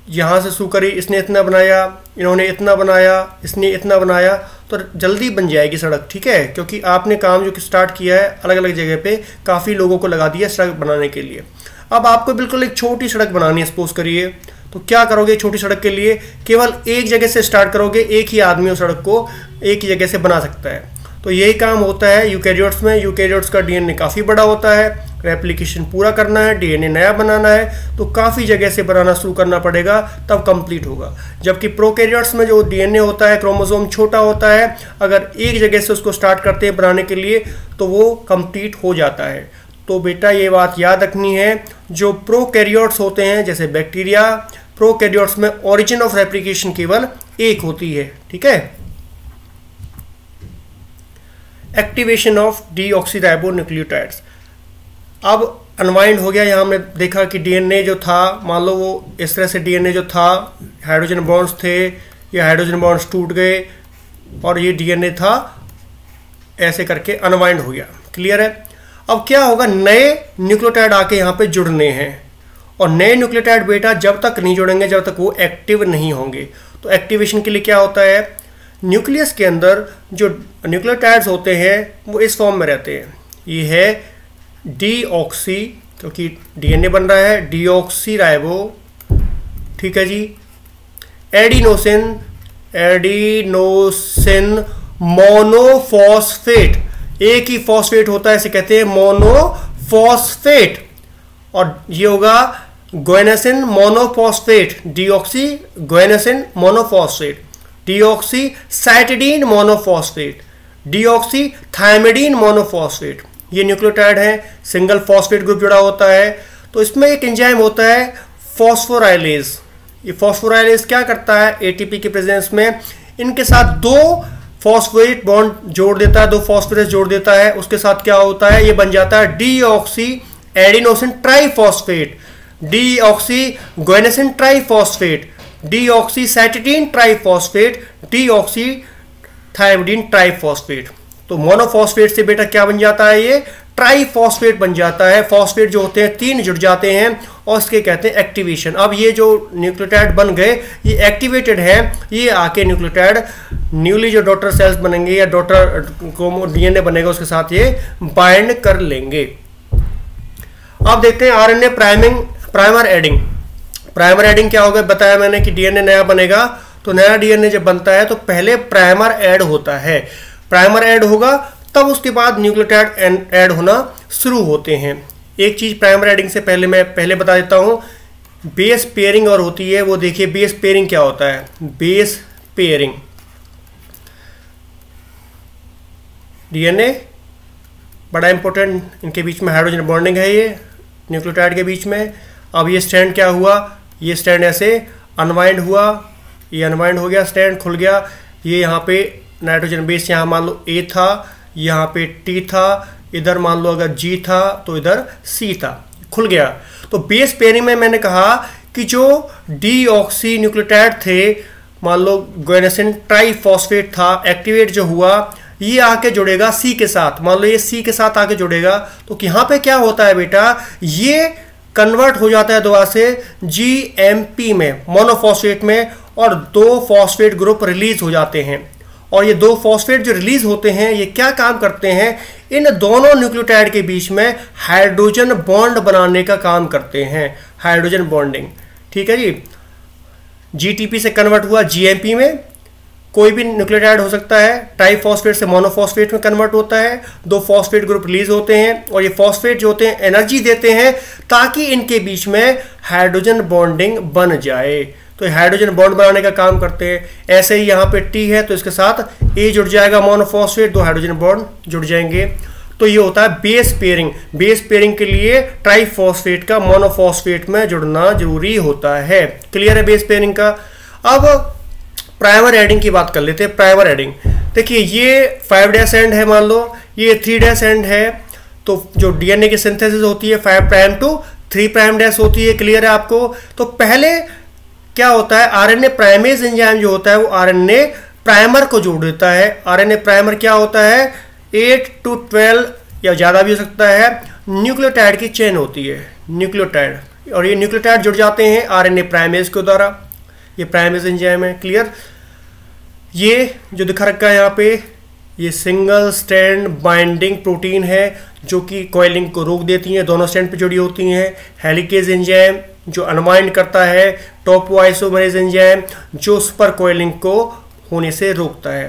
Speaker 1: यहाँ से शुरू करी, इसने इतना बनाया, इन्होंने इतना बनाया, इसने इतना बनाया, तो जल्दी बन जाएगी सड़क। ठीक है, क्योंकि आपने काम जो स्टार्ट किया है अलग अलग जगह पे काफ़ी लोगों को लगा दिया सड़क बनाने के लिए। अब आपको बिल्कुल एक छोटी सड़क बनानी है सपोज करिए, तो क्या करोगे, छोटी सड़क के लिए केवल एक जगह से स्टार्ट करोगे, एक ही आदमी उस सड़क को एक ही जगह से बना सकता है। तो यही काम होता है यूकैरियोट्स में। यूकैरियोट्स का डीएनए काफ़ी बड़ा होता है, रेप्लिकेशन पूरा करना है, डीएनए नया बनाना है तो काफ़ी जगह से बनाना शुरू करना पड़ेगा, तब कंप्लीट होगा। जबकि प्रोकैरियोट्स में जो डीएनए होता है, क्रोमोसोम छोटा होता है, अगर एक जगह से उसको स्टार्ट करते हैं बनाने के लिए तो वो कंप्लीट हो जाता है। तो बेटा ये बात याद रखनी है, जो प्रोकैरियोट्स होते हैं जैसे बैक्टीरिया, प्रोकैरियोट्स में ओरिजिन ऑफ रेप्लिकेशन केवल एक होती है, ठीक है। Activation of deoxyribonucleotides. अब अनवाइंड हो गया, यहाँ हमने देखा कि डीएनए जो था, मान लो वो इस तरह से डीएनए जो था, हाइड्रोजन बॉन्ड्स थे, ये हाइड्रोजन बॉन्ड्स टूट गए और ये डीएनए था ऐसे करके अनवाइंड हो गया। क्लियर है। अब क्या होगा, नए न्यूक्लियोटाइड आके यहाँ पे जुड़ने हैं, और नए न्यूक्लियोटाइड बेटा जब तक नहीं जुड़ेंगे जब तक वो एक्टिव नहीं होंगे। तो एक्टिवेशन के लिए क्या होता है, न्यूक्लियस के अंदर जो न्यूक्लियोटाइड्स होते हैं वो इस फॉर्म में रहते हैं। ये है डीऑक्सी, क्योंकि डीएनए बन रहा है, डीऑक्सीराइबो, ठीक है जी। एडिनोसिन, एडिनोसिन मोनोफॉस्फेट, एक ही फॉस्फेट होता है, इसे कहते हैं मोनोफॉस्फेट। और ये होगा guanosine monophosphate, deoxy guanosine monophosphate, deoxy cytidine monophosphate, deoxy thymidine monophosphate. ये न्यूक्लियोटाइड है, सिंगल फॉस्फेट ग्रुप जुड़ा होता है। तो इसमें एक एंजाइम होता है फॉस्फोराइलेज। ये फॉस्फोराइलेज क्या करता है, एटीपी के प्रेजेंस में इनके साथ दो फॉस्फेट बॉन्ड जोड़ देता है, दो फॉस्फेरस जोड़ देता है। उसके साथ क्या होता है, ये बन जाता है deoxy adenosine triphosphate, deoxy guanosine triphosphate, deoxy cytidine triphosphate, deoxy thymidine triphosphate. तो मोनोफॉस्फेट से बेटा क्या बन जाता है, ये ट्राइफॉस्फेट बन जाता है। फॉस्फेट जो होते हैं तीन जुड़ जाते हैं और इसके कहते हैं एक्टिवेशन। अब ये जो न्यूक्लियोटाइड बन गए ये एक्टिवेटेड है, ये आके न्यूक्लियोटाइड न्यूली जो डॉटर सेल्स बनेंगे या डॉटर डीएनए बनेगा उसके साथ ये बाइंड कर लेंगे। अब देखते हैं RNA primer adding. Primer adding क्या होगा, बताया मैंने कि डीएनए नया बनेगा, तो नया डीएनए जब बनता है तो पहले प्राइमर ऐड होता है। प्राइमर ऐड होगा तब उसके बाद न्यूक्लियोटाइड ऐड होना शुरू होते हैं। एक चीज प्राइमर एडिंग से पहले मैं बता देता हूं, बेस पेयरिंग और होती है। वो देखिए बेस पेयरिंग क्या होता है। बेस पेयरिंग, डीएनए बड़ा इंपॉर्टेंट, इनके बीच में हाइड्रोजन बॉन्डिंग है ये न्यूक्लियोटाइड के बीच में। अब ये स्टैंड क्या हुआ, ये स्टैंड ऐसे अनवाइंड हुआ, ये अनवाइंड हो गया, स्टैंड खुल गया। ये यहाँ पे नाइट्रोजन बेस, यहाँ मान लो ए था, यहाँ पे टी था, इधर मान लो अगर जी था तो इधर सी था, खुल गया। तो बेस पेयरिंग में मैंने कहा कि जो डीऑक्सी न्यूक्लियोटाइड थे, मान लो ग्वेनेसिन ट्राइफॉस्फेट था, एक्टिवेट जो हुआ ये आके जुड़ेगा सी के साथ। मान लो ये सी के साथ आके जुड़ेगा तो यहाँ पे क्या होता है बेटा, ये कन्वर्ट हो जाता है दोबारा से जीएमपी में, मोनोफॉस्फेट में, और दो फॉस्फेट ग्रुप रिलीज हो जाते हैं। और ये दो फॉस्फेट जो रिलीज होते हैं ये क्या काम करते हैं, इन दोनों न्यूक्लियोटाइड के बीच में हाइड्रोजन बॉन्ड बनाने का काम करते हैं, हाइड्रोजन बॉन्डिंग। ठीक है जी। जीटीपी से कन्वर्ट हुआ जीएमपी में, कोई भी न्यूक्लियोटाइड हो सकता है, ट्राइफॉस्फेट से मोनोफॉस्फेट में कन्वर्ट होता है, दो फॉस्फेट ग्रुप रिलीज होते हैं और ये फॉस्फेट जो होते हैं एनर्जी देते हैं ताकि इनके बीच में हाइड्रोजन बॉन्डिंग बन जाए। तो हाइड्रोजन बॉन्ड बनाने का काम करते हैं। ऐसे ही यहाँ पे टी है तो इसके साथ ए जुड़ जाएगा मोनोफॉस्फेट, दो हाइड्रोजन बॉन्ड जुड़ जाएंगे। तो ये होता है बेस पेयरिंग। बेस पेयरिंग के लिए ट्राइफॉस्फेट का मोनोफॉस्फेट में जुड़ना जरूरी होता है। क्लियर है बेस पेयरिंग का। अब प्राइमर एडिंग की बात कर लेते हैं। प्राइमर एडिंग देखिए, ये 5' एंड है, मान लो ये 3' एंड है, तो जो डीएनए की सिंथेसिस होती है 5' to 3' होती है। क्लियर है आपको। तो पहले क्या होता है, आरएनए प्राइमेज एंजाइम जो होता है वो आरएनए प्राइमर को जोड़ देता है। आरएनए प्राइमर क्या होता है, 8 to 12 या ज़्यादा भी हो सकता है, न्यूक्लियोटाइड की चेन होती है, न्यूक्लियोटाइड, और ये न्यूक्लियोटाइड जुड़ जाते हैं आरएनए प्राइमेज के द्वारा। ये प्राइमेज एंजाइम है। क्लियर। ये जो दिखा रखा है यहाँ पे, ये सिंगल स्ट्रैंड बाइंडिंग प्रोटीन है जो कि कॉइलिंग को रोक देती हैं, दोनों स्ट्रैंड पे जुड़ी होती हैं। हेलिकेज एंजाइम जो अनवाइंड करता है, टॉपोआइसोमरेज एंजाइम जो सुपर कॉइलिंग को होने से रोकता है।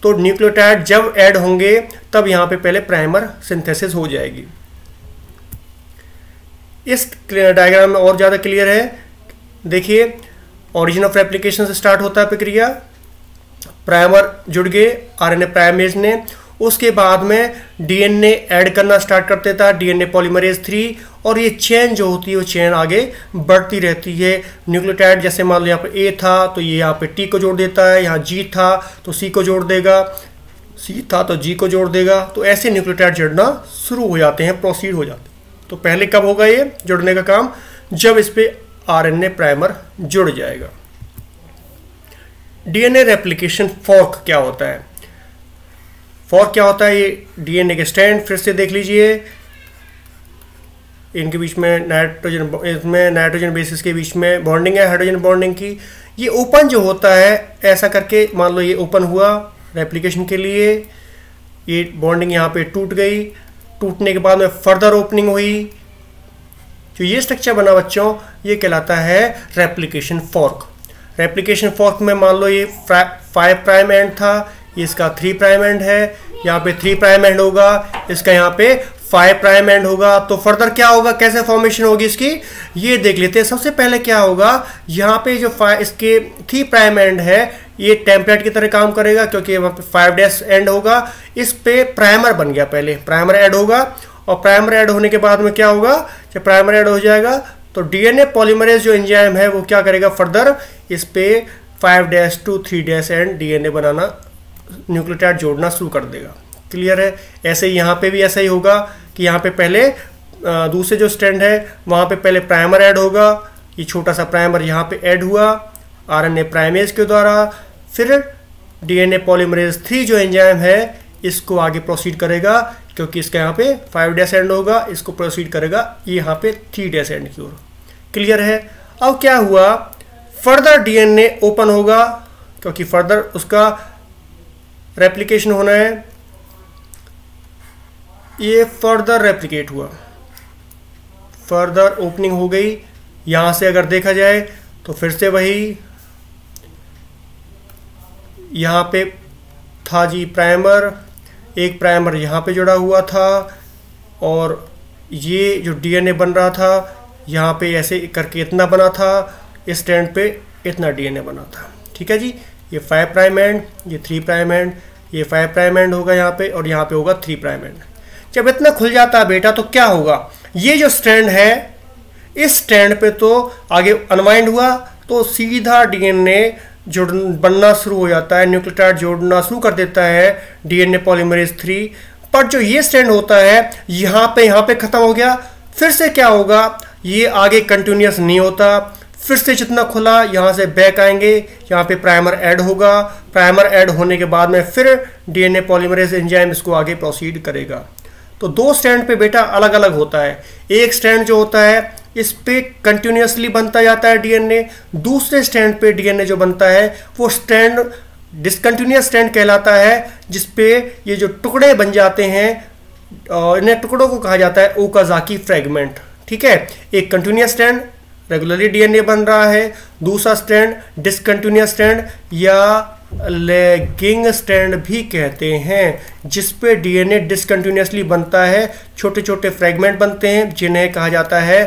Speaker 1: तो न्यूक्लियोटाइड जब ऐड होंगे तब यहाँ पे पहले प्राइमर सिंथेसिस हो जाएगी। इस डायग्राम में और ज़्यादा क्लियर है। देखिए, ओरिजिन ऑफ रेप्लिकेशन से स्टार्ट होता है प्रक्रिया, प्राइमर जुड़ गए आरएनए प्राइमेज ने, उसके बाद में डीएनए ऐड करना स्टार्ट कर देता है डीएनए पॉलीमरेज 3, और ये चेन जो होती है वो चेन आगे बढ़ती रहती है। न्यूक्लियोटाइड जैसे मान लो यहाँ पे ए था तो ये यहाँ पे टी को जोड़ देता है, यहाँ जी था तो सी को जोड़ देगा, सी था तो जी को जोड़ देगा, तो ऐसे न्यूक्लियोटाइड जुड़ना शुरू हो जाते हैं, प्रोसीड हो जाते हैं। तो पहले कब होगा ये जुड़ने का काम? जब इस पे आरएनए प्राइमर जुड़ जाएगा। डीएनए रेप्लिकेशन फॉर्क क्या होता है? फॉर्क क्या होता है? ये डीएनए के स्ट्रैंड फिर से देख लीजिए, इनके बीच में नाइट्रोजन बेसिस के बीच में बॉन्डिंग है हाइड्रोजन बॉन्डिंग की। ये ओपन जो होता है ऐसा करके, मान लो ये ओपन हुआ रेप्लिकेशन के लिए, ये बॉन्डिंग यहाँ पे टूट गई, टूटने के बाद में फर्दर ओपनिंग हुई, जो ये स्ट्रक्चर बना बच्चों ये कहलाता है रेप्लिकेशन फॉर्क। रेप्लिकेशन फॉर्क में मान लो ये 5 प्राइम एंड था, इसका 3 प्राइम एंड है, यहाँ पे 3 प्राइम एंड होगा, इसका यहाँ पे 5 प्राइम एंड होगा। तो फर्दर क्या होगा, कैसे फॉर्मेशन होगी इसकी, ये देख लेते हैं। सबसे पहले क्या होगा, यहाँ पे जो इसके 3 प्राइम एंड है ये टेम्पलेट की तरह काम करेगा, क्योंकि वहाँ पे 5 डैश एंड होगा, इस पे प्राइमर बन गया, पहले प्राइमर ऐड होगा, और प्राइमर ऐड होने के बाद में क्या होगा, जब प्राइमर ऐड हो जाएगा तो डीएनए पॉलीमरेज जो एंजाइम है वो क्या करेगा, फर्दर इस पे 5 dash to 3 dash end DNA बनाना, न्यूक्लियोटाइड जोड़ना शुरू कर देगा। क्लियर है? ऐसे ही यहाँ पे भी ऐसा ही होगा कि यहाँ पे पहले दूसरे जो स्ट्रैंड है वहाँ पे पहले प्राइमर ऐड होगा, ये छोटा सा प्राइमर यहाँ पे ऐड हुआ आरएनए प्राइमेज के द्वारा, फिर डीएनए पॉलीमरेज 3 जो एंजाइम है इसको आगे प्रोसीड करेगा, क्योंकि इसका यहाँ पे 5 डैश एंड होगा, इसको प्रोसीड करेगा ये यहाँ पे 3 डैश एंड की ओर। क्लियर है? अब क्या हुआ, फर्दर डीएनए ओपन होगा, क्योंकि फर्दर उसका रेप्लिकेशन होना है, ये फर्दर रेप्लिकेट हुआ, फर्दर ओपनिंग हो गई। यहाँ से अगर देखा जाए तो फिर से वही यहाँ पे था जी प्राइमर, एक प्राइमर यहाँ पे जुड़ा हुआ था, और ये जो डीएनए बन रहा था यहाँ पे ऐसे करके इतना बना था, इस स्टैंड पे इतना डीएनए बना था। ठीक है जी, ये 5 प्राइम एंड, ये 3 प्राइम एंड, ये 5 प्राइम एंड होगा यहाँ पे, और यहाँ पे होगा 3 प्राइम एंड। जब इतना खुल जाता है बेटा तो क्या होगा, ये जो स्ट्रैंड है इस स्ट्रैंड पे तो आगे अनवाइंड हुआ तो सीधा डीएनए जुड़ बनना शुरू हो जाता है, न्यूक्लियोटाइड जोड़ना शुरू कर देता है डीएनए पॉलीमरेज 3। पर जो ये स्ट्रैंड होता है यहाँ पे खत्म हो गया, फिर से क्या होगा, ये आगे कंटिन्यूस नहीं होता, फिर से जितना खुला यहाँ से बैक आएंगे, यहाँ पे प्राइमर ऐड होगा, प्राइमर ऐड होने के बाद में फिर डीएनए पॉलीमरेज एंजाइम इसको आगे प्रोसीड करेगा। तो 2 स्ट्रैंड पे बेटा अलग अलग होता है। एक स्ट्रैंड जो होता है इस पे कंटिन्यूसली बनता जाता है डीएनए, दूसरे स्ट्रैंड पे डीएनए जो बनता है वो स्ट्रैंड डिसकंटिन्यूस स्ट्रैंड कहलाता है, जिसपे ये जो टुकड़े बन जाते हैं इन्हें टुकड़ों को कहा जाता है ओकाज़ाकी फ्रेगमेंट। ठीक है, एक कंटिन्यूस स्ट्रैंड रेगुलरली डीएनए बन रहा है, दूसरा स्ट्रैंड डिसकंटिन्यूस स्ट्रैंड या लैगिंग स्ट्रैंड भी कहते हैं, जिसपे डीएनए डिसकंटिन्यूसली बनता है, छोटे छोटे फ्रेगमेंट बनते हैं जिन्हें कहा जाता है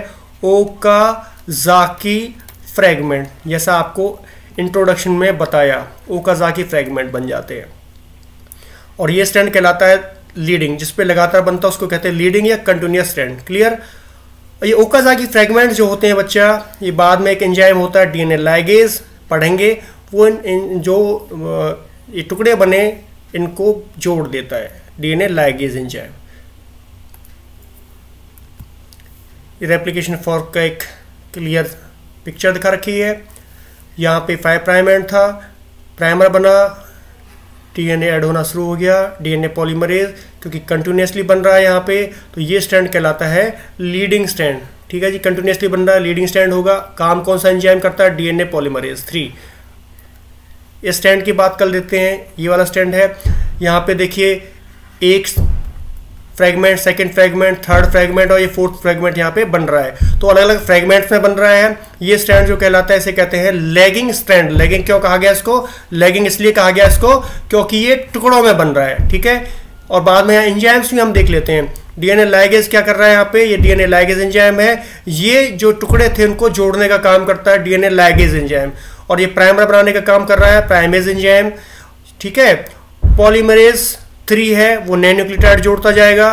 Speaker 1: ओकाज़ाकी फ्रेगमेंट। जैसा आपको इंट्रोडक्शन में बताया, ओकाज़ाकी फ्रेगमेंट बन जाते हैं। और ये स्ट्रैंड कहलाता है लीडिंग, जिसपे लगातार बनता है उसको कहते हैं लीडिंग या कंटिन्यूस स्ट्रैंड। क्लियर? ये ओकाज़ाकी फ्रेगमेंट जो होते हैं बच्चा, ये बाद में एक एंजाइम होता है डीएनए लाइगेज, पढ़ेंगे, वो जो ये टुकड़े बने इनको जोड़ देता है, DNA ligase enzyme. Replication fork का एक क्लियर पिक्चर दिखा रखी है। यहाँ पे 5 प्राइम एंड था, प्राइमर बना, डीएनए ऐड होना शुरू हो गया, डीएनए पॉलीमरेज क्योंकि कंटिन्यूसली बन रहा है यहाँ पे, तो ये स्ट्रैंड कहलाता है लीडिंग स्ट्रैंड। ठीक है जी, कंटिन्यूसली बन रहा है, लीडिंग स्ट्रैंड होगा। काम कौन सा एंजाइम करता है? DNA polymerase 3। इस स्ट्रैंड की बात कर लेते हैं, ये वाला स्ट्रैंड है। यहाँ पे देखिए एक fragment, second fragment, third fragment और ये फोर्थ फ्रेगमेंट यहाँ पे बन रहा है। तो अलग अलग फ्रेगमेंट्स में बन रहा है। ये स्ट्रैंड जो कहलाता है इसे कहते हैं लैगिंग स्ट्रैंड। लैगिंग क्यों कहा गया इसको? लैगिंग इसलिए कहा गया इसको क्योंकि ये टुकड़ों में बन रहा है, ठीक है। और बाद में यहाँ एंजाइम्स भी हम देख लेते हैं। डीएनए लाइगेज क्या कर रहा है यहाँ पे? ये डीएनए लाइगेज एंजाइम है। ये जो टुकड़े थे उनको जोड़ने का काम करता है डीएनए लाइगेज एंजाइम, और ये प्राइमर बनाने का काम कर रहा है प्राइमेज एंजाइम, ठीक है। पॉलीमरेज 3 है, वो नए न्यूक्लियोटाइड जोड़ता जाएगा।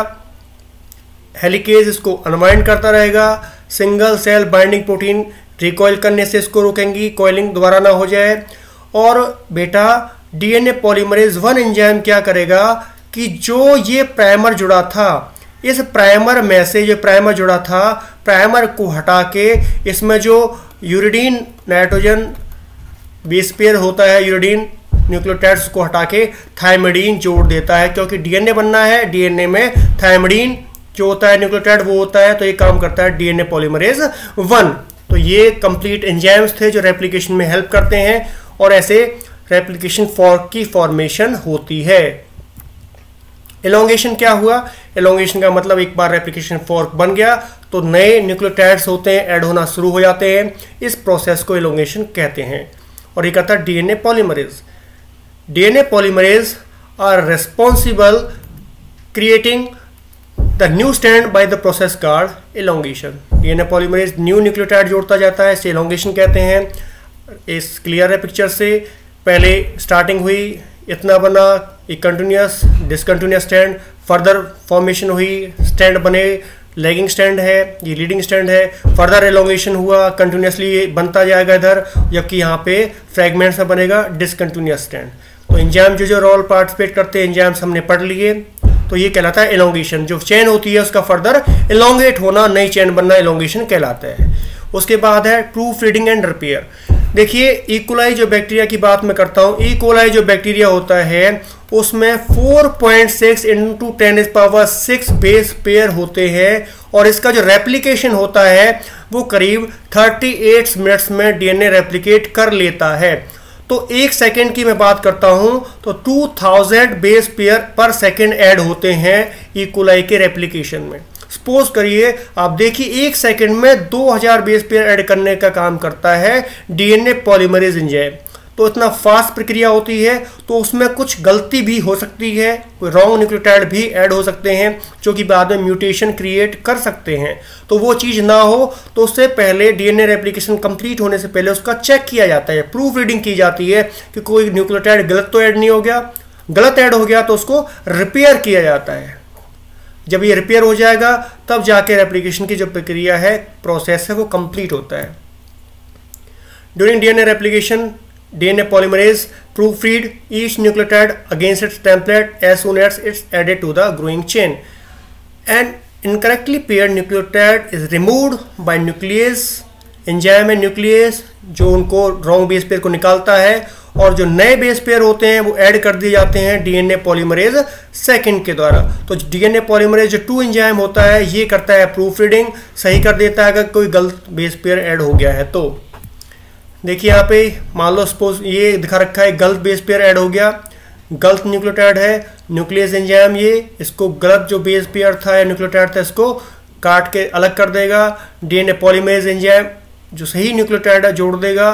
Speaker 1: हेलिकेज इसको अनवाइंड करता रहेगा। Single cell binding protein recoil करने से इसको रोकेंगी, कॉइलिंग दोबारा ना हो जाए। और बेटा डीएनए पॉलीमरेज 1 एंजाइम क्या करेगा कि जो ये प्राइमर जुड़ा था, इस प्राइमर में से जो प्राइमर जुड़ा था, प्राइमर को हटा के इसमें जो यूरिडीन नाइट्रोजन बेस पेयर होता है, यूरिडीन न्यूक्लियोटाइड्स को हटा के थायमिडीन जोड़ देता है। क्योंकि डीएनए बनना है, डीएनए में थायमिडीन जो होता है न्यूक्लियोटाइड वो होता है, तो ये काम करता है डीएनए पॉलीमरेज 1। तो ये कंप्लीट एंजाइम्स थे जो रेप्लिकेशन में हेल्प करते हैं, और ऐसे रेप्लिकेशन फॉर्क की फॉर्मेशन होती है। एलोंगेशन क्या हुआ? एलोंगेशन का मतलब एक बार रेप्लिकेशन फॉर्क बन गया तो नए न्यूक्लियोटाइड्स होते हैं ऐड होना शुरू हो जाते हैं। इस प्रोसेस को एलोंगेशन कहते हैं। और ये कहता है DNA polymerase. DNA polymerase are responsible creating the new strand by the process called elongation. DNA polymerase new nucleotide जोड़ता जाता है, इसे एलोंगेशन कहते हैं। इस क्लियर है पिक्चर से? पहले स्टार्टिंग हुई, इतना बना, एक continuous discontinuous stand, further formation हुई, स्टैंड बने, लैगिंग स्टैंड है, ये लीडिंग स्टैंड है, फर्दर एलोंगेशन हुआ, कंटिन्यूसली ये बनता जाएगा इधर, जबकि यहाँ पे फ्रेगमेंट्स में बनेगा डिसकंटिन्यूस स्टैंड। तो एंजाइम जो रोल पार्टिसिपेट करते हैं, एंजाइम्स हमने पढ़ लिए। तो ये कहलाता है एलोंगेशन। जो चेन होती है उसका फर्दर एलोंगेट होना, नई चेन बनना एलोंगेशन कहलाता है। उसके बाद है प्रूफ रीडिंग एंड रिपेयर। देखिए इकोलाई जो बैक्टीरिया की बात मैं करता हूँ, इकोलाई जो बैक्टीरिया होता है उसमें 4.6 × 10⁶ बेस पेयर होते हैं, और इसका जो रेप्लिकेशन होता है वो करीब 38 मिनट्स में डीएनए रेप्लिकेट कर लेता है। तो 1 सेकेंड की मैं बात करता हूं तो 2000 बेस पेयर पर सेकेंड ऐड होते हैं इकोलाई के रेप्लिकेशन में। सपोज करिए आप देखिए 1 सेकेंड में 2000 बेस पेयर ऐड करने का काम करता है डीएनए पॉलीमरेज एंजाइम। तो इतना फास्ट प्रक्रिया होती है, तो उसमें कुछ गलती भी हो सकती है, कोई रॉन्ग न्यूक्लियोटाइड भी ऐड हो सकते हैं जो कि बाद में म्यूटेशन क्रिएट कर सकते हैं। तो वो चीज़ ना हो तो उससे पहले डीएनए रेप्लिकेशन कंप्लीट होने से पहले उसका चेक किया जाता है, प्रूफ रीडिंग की जाती है कि कोई न्यूक्लियोटाइड गलत तो ऐड नहीं हो गया। गलत ऐड हो गया तो उसको रिपेयर किया जाता है। जब ये रिपेयर हो जाएगा तब जाके रेप्लिकेशन की जो प्रक्रिया है, प्रोसेस है, वो कंप्लीट होता है। During DNA replication DNA polymerase proofread each nucleotide against its template as soon as it's added to the growing chain. An incorrectly paired nucleotide is removed by nuclease. Enzyme है nucleus जो उनको wrong base pair को निकालता है, और जो नए base pair होते हैं वो ऐड कर दिए जाते हैं डीएनए पॉलीमरेज 2 के द्वारा। तो डीएनए पॉलीमरेज जो 2 एंजाइम होता है ये करता है प्रूफ रीडिंग, सही कर देता है अगर कोई गलत बेस पेयर ऐड हो गया है। तो देखिए यहाँ पे मान लो सपोज ये दिखा रखा है गलत बेस पेयर ऐड हो गया, गलत न्यूक्लियोटाइड है, न्यूक्लियस एंजाइम ये इसको गलत जो बेस पेयर था या न्यूक्लियोटाइड था इसको काट के अलग कर देगा। डीएनए पॉलीमरेज एंजाइम जो सही न्यूक्लियोटाइड है जोड़ देगा,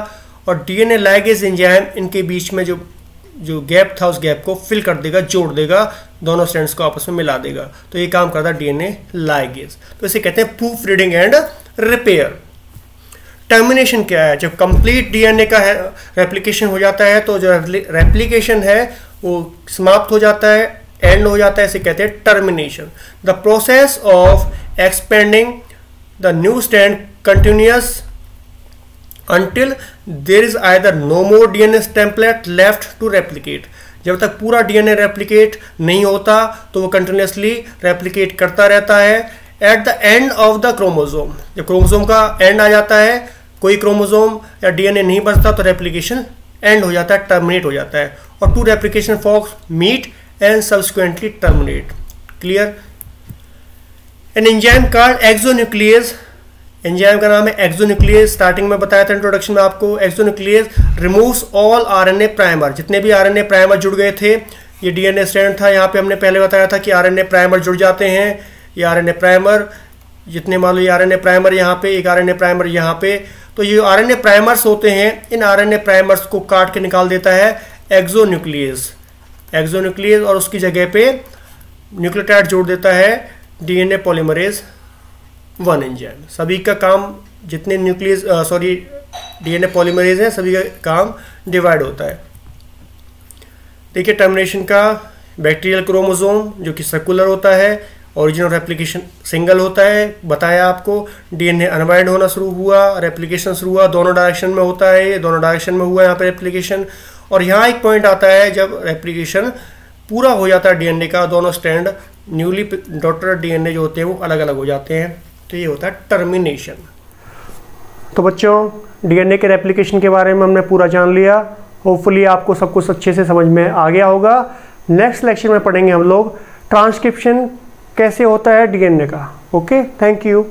Speaker 1: और डीएनए लाइगेज एंजाइम इनके बीच में जो गैप था उस गैप को फिल कर देगा, जोड़ देगा, दोनों स्ट्रैंड्स को आपस में मिला देगा। तो ये काम करता है डीएनए लाइगेज। तो इसे कहते हैं proof reading and repair. Termination क्या है? जब कंप्लीट डीएनए का रेप्लिकेशन हो जाता है तो जो रेप्लिकेशन है वो समाप्त हो जाता है, एंड हो जाता है, इसे कहते हैं termination. The process of expanding the new strand continuous until there is either no more DNA template left to replicate। जब तक पूरा डीएनए रेप्लिकेट नहीं होता तो वो कंटिन्यूसली रेप्लिकेट करता रहता है। At the end of the chromosome, जब क्रोमोसोम का एंड आ जाता है, कोई क्रोमोसोम या डीएनए नहीं बचता तो रेप्लिकेशन एंड हो जाता है, टर्मिनेट हो जाता है, और 2 replication forks meet and subsequently terminate. Clear? An enzyme called exonuclease, enzyme का नाम है एक्सोन्यूक्लियस। स्टार्टिंग में बताया था इंट्रोडक्शन में आपको, exonuclease removes all RNA primer, जितने भी आरएनए प्राइमर जुड़ गए थे ये डीएनए स्ट्रैंड था। यहाँ पे हमने पहले बताया था कि आरएनए प्राइमर जुड़ जाते हैं। ये आरएनए प्राइमर जितने मान लो ये आरएनए प्राइमर यहाँ पे, एक आरएनए प्राइमर यहाँ पे, तो ये आरएनए प्राइमर्स होते हैं, इन आरएनए प्राइमर्स को काट के निकाल देता है एक्सोन्यूक्लियस और उसकी जगह पे न्यूक्लियोटाइड जोड़ देता है डीएनए पॉलीमरेज 1 एंजाइम। सभी का काम, जितने डीएनए पॉलीमरेज हैं सभी का काम डिवाइड होता है। देखिए टर्मिनेशन का बैक्टीरियल क्रोमोसोम जो कि सर्कुलर होता है, ओरिजिन और रेप्लिकेशन सिंगल होता है। बताया आपको डीएनए अनवाइंड होना शुरू हुआ, रेप्लिकेशन शुरू हुआ, दोनों डायरेक्शन में होता है, ये दोनों डायरेक्शन में हुआ यहाँ पे रेप्लिकेशन। और यहाँ एक पॉइंट आता है जब रेप्लिकेशन पूरा हो जाता है डीएनए का, दोनों स्ट्रैंड न्यूली डॉटर डीएनए जो होते हैं वो अलग अलग हो जाते हैं, तो ये होता है टर्मिनेशन। तो बच्चों डीएनए के रेप्लिकेशन के बारे में हमने पूरा जान लिया। होपफुली आपको सब कुछ अच्छे से समझ में आ गया होगा। नेक्स्ट लेक्चर में पढ़ेंगे हम लोग ट्रांसक्रिप्शन कैसे होता है डीएनए का। Okay, thank you.